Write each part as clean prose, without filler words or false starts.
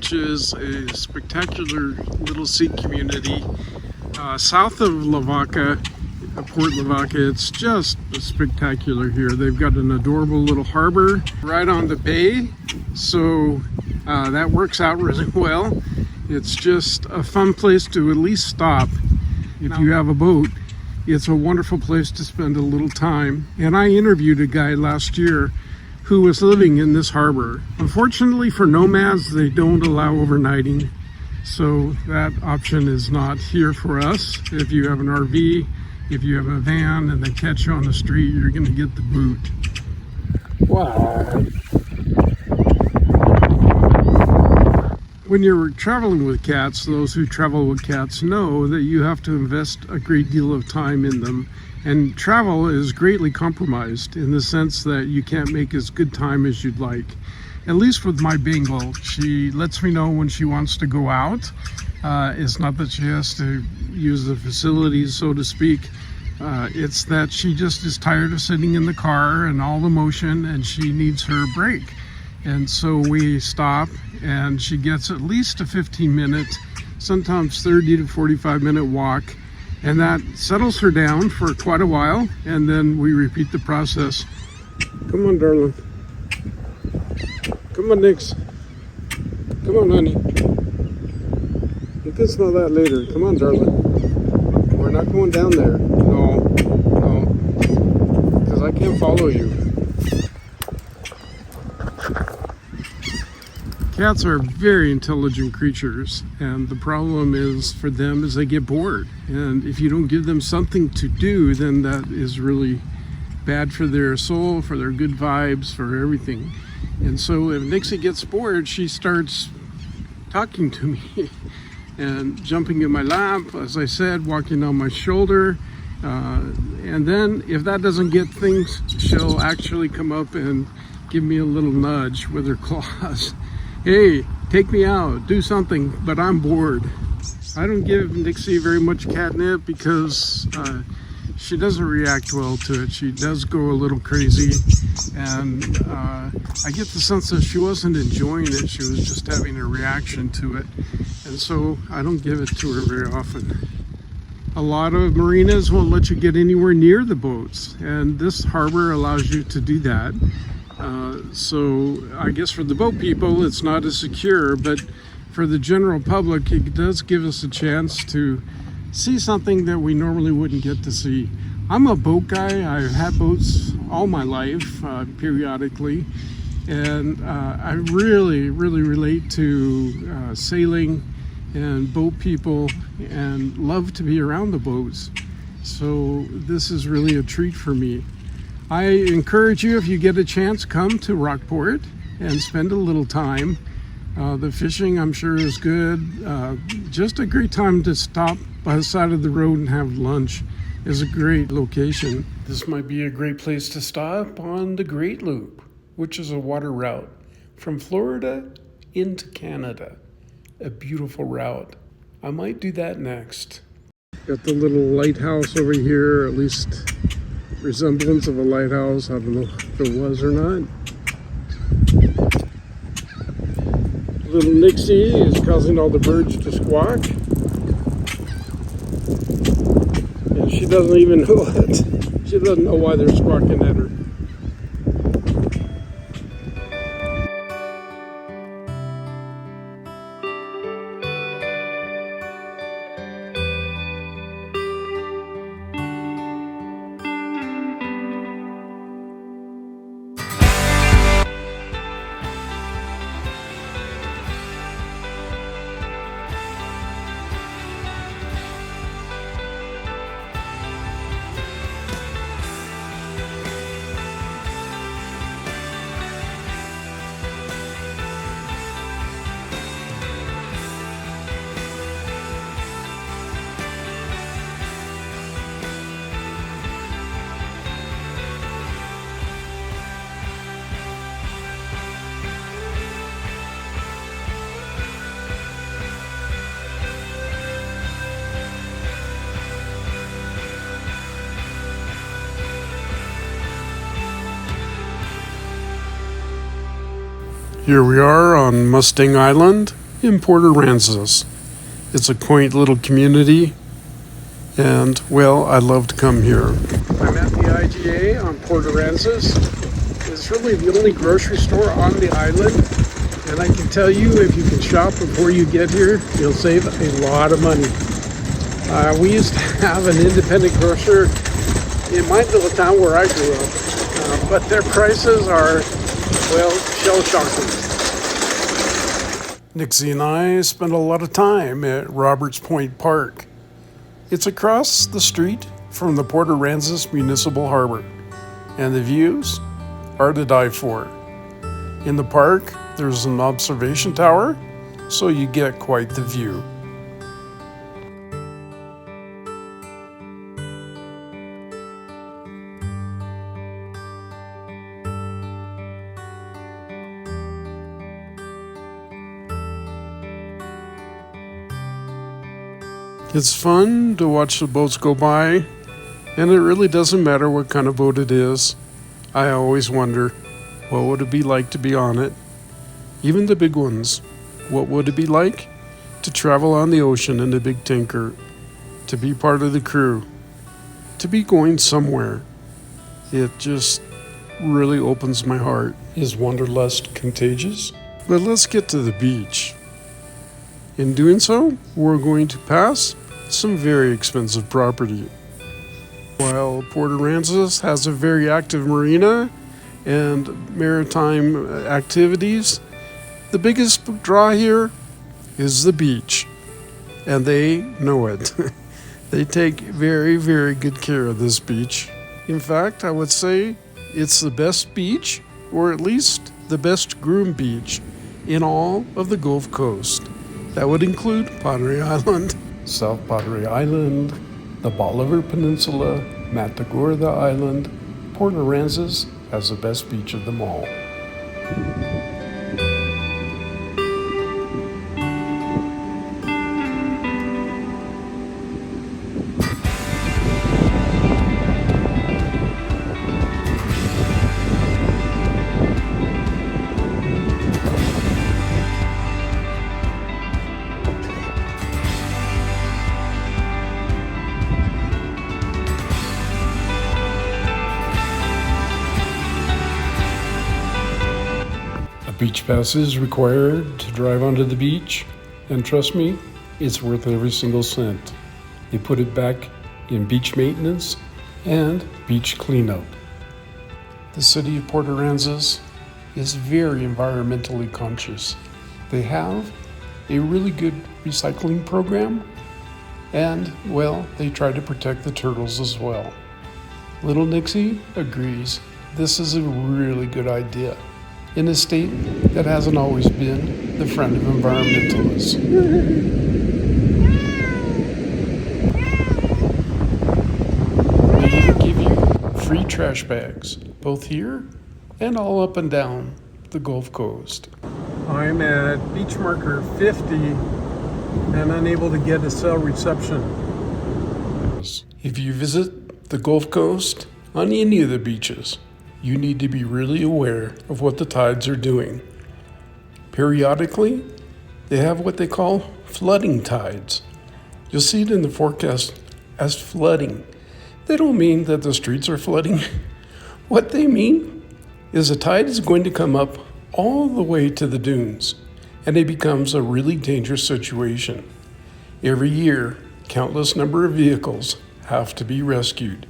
which is a spectacular little Sikh community south of Lavaca, Port Lavaca. It's just spectacular here. They've got an adorable little harbor right on the bay, so that works out really well. It's just a fun place to at least stop. If you have a boat, it's a wonderful place to spend a little time. And I interviewed a guy last year who was living in this harbor. Unfortunately for nomads, they don't allow overnighting, so that option is not here for us. If you have an RV, if you have a van and they catch you on the street, you're going to get the boot. Wow. When you're traveling with cats, those who travel with cats know that you have to invest a great deal of time in them. And travel is greatly compromised in the sense that you can't make as good time as you'd like. At least with my Bengal, she lets me know when she wants to go out. It's not that she has to use the facilities, so to speak. It's that she just is tired of sitting in the car and all the motion, and she needs her break. And so we stop, and she gets at least a 15-minute, sometimes 30 to 45-minute walk. And that settles her down for quite a while, and then we repeat the process. Come on, darling. Come on, Nix. Come on, honey. You can smell that later. Come on, darling. We're not going down there. No, because I can't follow you. Cats are very intelligent creatures, and the problem is for them is they get bored. And if you don't give them something to do, then that is really bad for their soul, for their good vibes, for everything. And so if Nixie gets bored, she starts talking to me and jumping in my lap, as I said, walking on my shoulder. And then if that doesn't get things, she'll actually come up and give me a little nudge with her claws. Hey, take me out, do something, but I'm bored. I don't give Nixie very much catnip because she doesn't react well to it. She does go a little crazy, and I get the sense that she wasn't enjoying it. She was just having a reaction to it, and so I don't give it to her very often. A lot of marinas won't let you get anywhere near the boats, and this harbor allows you to do that. So I guess for the boat people it's not as secure, but for the general public it does give us a chance to see something that we normally wouldn't get to see. I'm a boat guy. I've had boats all my life, periodically, and I really relate to sailing and boat people and love to be around the boats. So this is really a treat for me. I encourage you, if you get a chance, come to Rockport and spend a little time. The fishing, I'm sure, is good. Just a great time to stop by the side of the road and have lunch. Is a great location. This might be a great place to stop on the Great Loop, which is a water route from Florida into Canada. A beautiful route. I might do that next. Got the little lighthouse over here, at least resemblance of a lighthouse. I don't know if it was or not. Little Nixie is causing all the birds to squawk. And she doesn't even know it. She doesn't know why they're squawking at her. Here we are on Mustang Island in Port Aransas. It's a quaint little community, and, well, I love to come here. I'm at the IGA on Port Aransas. It's really the only grocery store on the island, and I can tell you, if you can shop before you get here, you'll save a lot of money. We used to have an independent grocer in my little town where I grew up, but their prices are, well, shell-shocking. Nixie and I spent a lot of time at Roberts Point Park. It's across the street from the Port Aransas Municipal Harbor, and the views are to die for. In the park, there's an observation tower, so you get quite the view. It's fun to watch the boats go by, and it really doesn't matter what kind of boat it is. I always wonder, what would it be like to be on it? Even the big ones. What would it be like to travel on the ocean in a big tanker? To be part of the crew? To be going somewhere? It just really opens my heart. Is wanderlust contagious? But let's get to the beach. In doing so, we're going to pass some very expensive property. While Port Aransas has a very active marina and maritime activities, the biggest draw here is the beach, and they know it. They take very, very good care of this beach. In fact, I would say it's the best beach, or at least the best groomed beach, in all of the Gulf Coast. That would include Pottery Island, South Pottery Island, the Bolivar Peninsula, Matagorda Island. Port Aransas has the best beach of them all. Beach pass is required to drive onto the beach, and trust me, it's worth every single cent. They put it back in beach maintenance and beach cleanup. The city of Port Aransas is very environmentally conscious. They have a really good recycling program, and, well, they try to protect the turtles as well. Little Nixie agrees this is a really good idea in a state that hasn't always been the friend of environmentalists. They even give you free trash bags, both here and all up and down the Gulf Coast. I'm at beach marker 50 and unable to get a cell reception. If you visit the Gulf Coast on any of the beaches, you need to be really aware of what the tides are doing. Periodically, they have what they call flooding tides. You'll see it in the forecast as flooding. They don't mean that the streets are flooding. What they mean is the tide is going to come up all the way to the dunes, and it becomes a really dangerous situation. Every year, countless number of vehicles have to be rescued.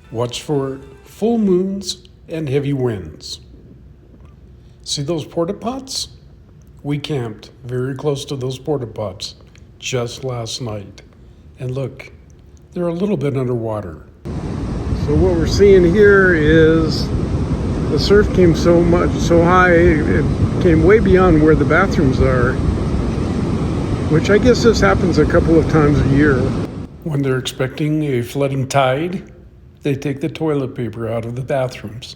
Watch for full moons and heavy winds. See those porta pots? We camped very close to those porta pots just last night. And look, they're a little bit underwater. So what we're seeing here is the surf came so high, it came way beyond where the bathrooms are, which I guess this happens a couple of times a year. When they're expecting a flooding tide, they take the toilet paper out of the bathrooms.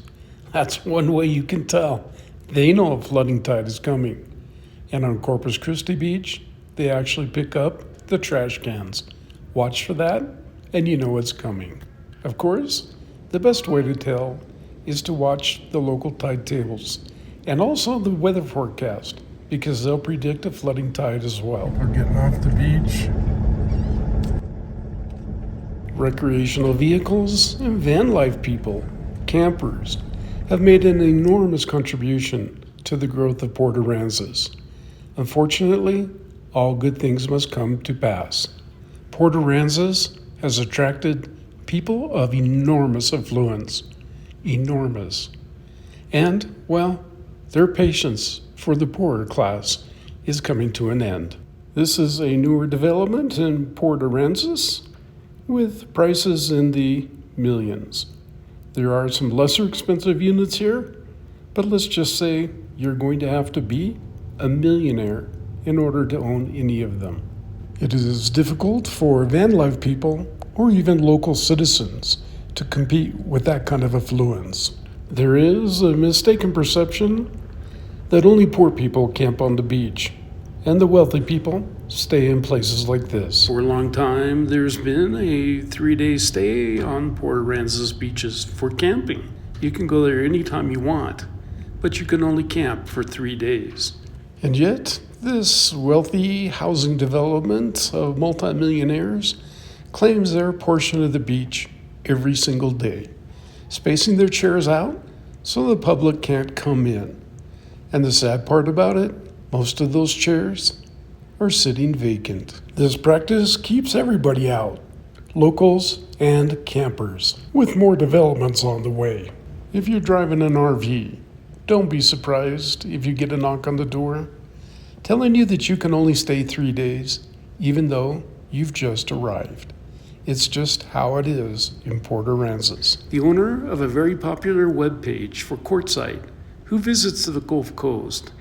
That's one way you can tell. They know a flooding tide is coming. And on Corpus Christi Beach, they actually pick up the trash cans. Watch for that, and you know it's coming. Of course, the best way to tell is to watch the local tide tables and also the weather forecast. because they'll predict a flooding tide as well. We're getting off the beach. Recreational vehicles and van life people, campers, have made an enormous contribution to the growth of Port Aransas. Unfortunately, all good things must come to pass. Port Aransas has attracted people of enormous affluence. Enormous. And, well, their patience for the poorer class is coming to an end. This is a newer development in Port Aransas with prices in the millions. There are some lesser expensive units here, but let's just say you're going to have to be a millionaire in order to own any of them. It is difficult for van life people or even local citizens to compete with that kind of affluence. There is a mistaken perception that only poor people camp on the beach and the wealthy people stay in places like this. For a long time, there's been a 3-day stay on Port Aransas beaches for camping. You can go there anytime you want, but you can only camp for 3 days. And yet, this wealthy housing development of multimillionaires claims their portion of the beach every single day, spacing their chairs out so the public can't come in. And the sad part about it, most of those chairs are sitting vacant. This practice keeps everybody out, locals and campers, with more developments on the way. If you're driving an RV, don't be surprised if you get a knock on the door telling you that you can only stay 3 days, even though you've just arrived. It's just how it is in Port Aransas. The owner of a very popular webpage for Quartzsite, who visits the Gulf Coast,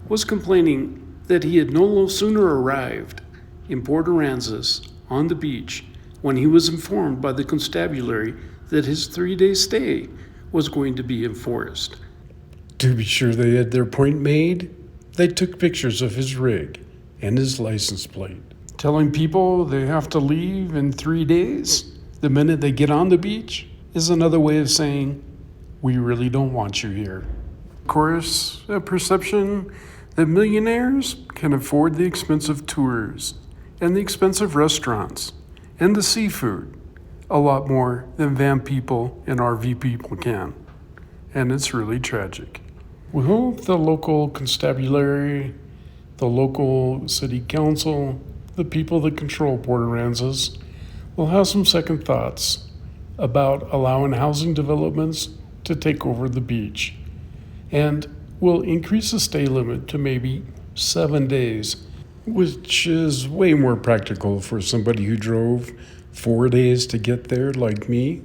was complaining that he had no sooner arrived in Port Aransas on the beach when he was informed by the constabulary that his 3-day stay was going to be enforced. To be sure they had their point made, they took pictures of his rig and his license plate. Telling people they have to leave in 3 days the minute they get on the beach is another way of saying, we really don't want you here. Of course, a perception that millionaires can afford the expensive tours and the expensive restaurants and the seafood a lot more than van people and RV people can. And it's really tragic. We hope the local constabulary, the local city council, the people that control Port Aransas will have some second thoughts about allowing housing developments to take over the beach, and will increase the stay limit to maybe 7 days, which is way more practical for somebody who drove 4 days to get there like me.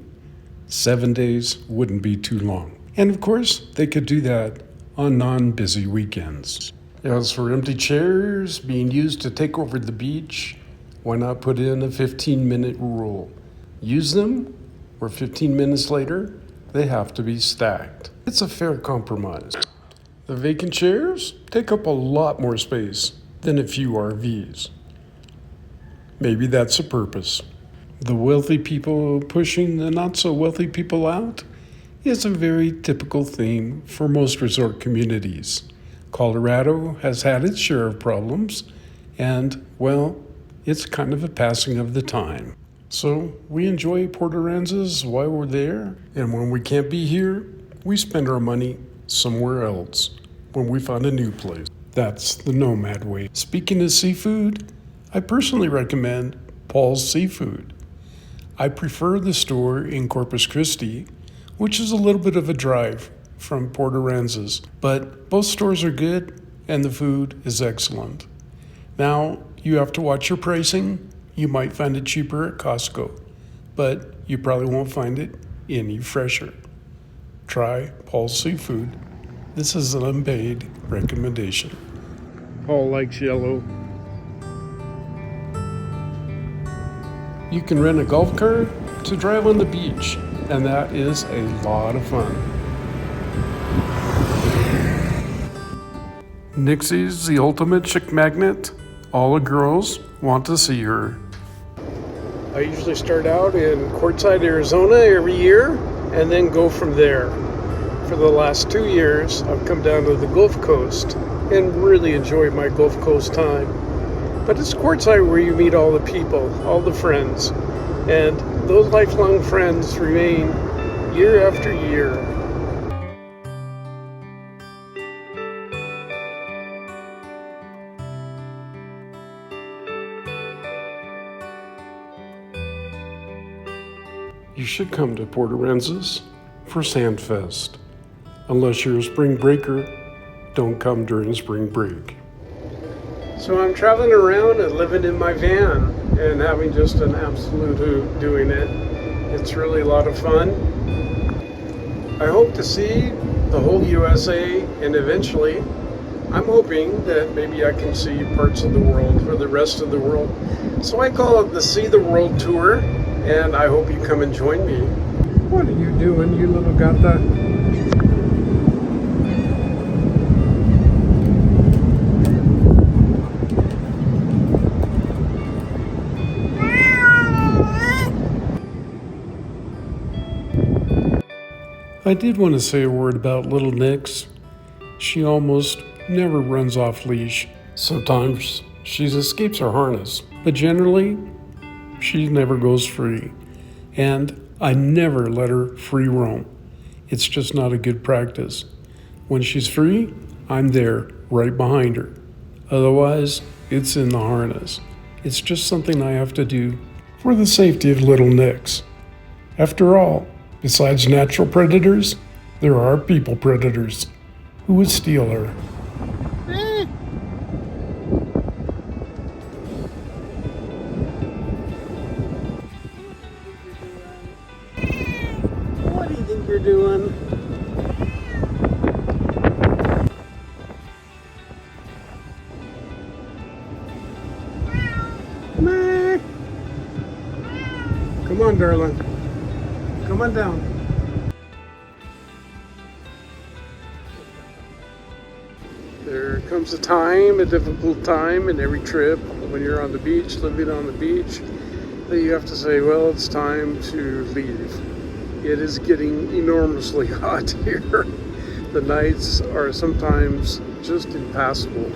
7 days wouldn't be too long. And of course, they could do that on non-busy weekends. As for empty chairs being used to take over the beach, why not put in a 15-minute rule? Use them, or 15 minutes later, they have to be stacked. It's a fair compromise. The vacant chairs take up a lot more space than a few RVs. Maybe that's the purpose. The wealthy people pushing the not-so-wealthy people out is a very typical theme for most resort communities. Colorado has had its share of problems, and, well, it's kind of a passing of the time. So we enjoy Port Aransas while we're there, and when we can't be here, we spend our money somewhere else when we find a new place. That's the nomad way. Speaking of seafood, I personally recommend Paul's Seafood. I prefer the store in Corpus Christi, which is a little bit of a drive from Port Aransas, but both stores are good and the food is excellent. Now, you have to watch your pricing. You might find it cheaper at Costco, but you probably won't find it any fresher. Try Paul's Seafood. This is an unpaid recommendation. Paul likes yellow. You can rent a golf cart to drive on the beach, and that is a lot of fun. Nixie's the ultimate chick magnet. All the girls want to see her. I usually start out in Quartzsite, Arizona every year, and then go from there. For the last 2 years, I've come down to the Gulf Coast and really enjoyed my Gulf Coast time. But it's Quartzsite where you meet all the people, all the friends, and those lifelong friends remain year after year. You should come to Port Aransas for Sandfest. Unless you're a spring breaker, don't come during spring break. So I'm traveling around and living in my van and having just an absolute hoot doing it. It's really a lot of fun. I hope to see the whole USA, and eventually I'm hoping that maybe I can see parts of the world or the rest of the world. So I call it the See the World Tour, and I hope you come and join me. What are you doing, you little gata? I did want to say a word about little Nix. She almost never runs off leash. Sometimes she escapes her harness, but generally she never goes free. And I never let her free roam. It's just not a good practice. When she's free, I'm there right behind her. Otherwise, it's in the harness. It's just something I have to do for the safety of little Nix. After all, besides natural predators, there are people predators who would steal her. What do you think you're doing? Come on, darling. Come on down. There comes a time, a difficult time in every trip when you're on the beach, living on the beach, that you have to say, well, it's time to leave. It is getting enormously hot here. The nights are sometimes just impassable.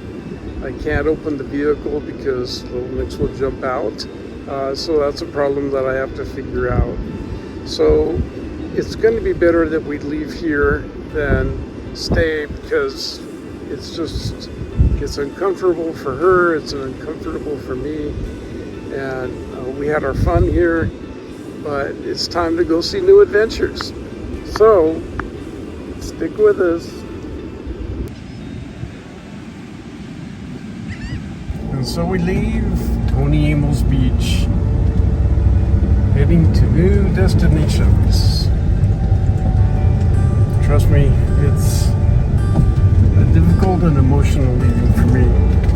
I can't open the vehicle because little Nix will jump out. So that's a problem that I have to figure out. So it's going to be better that we leave here than stay, because it's uncomfortable for her, it's uncomfortable for me, and we had our fun here, but it's time to go see new adventures. So stick with us. And so we leave Tony Amos Beach, heading to new destinations. Trust me, it's a difficult and emotional leaving for me.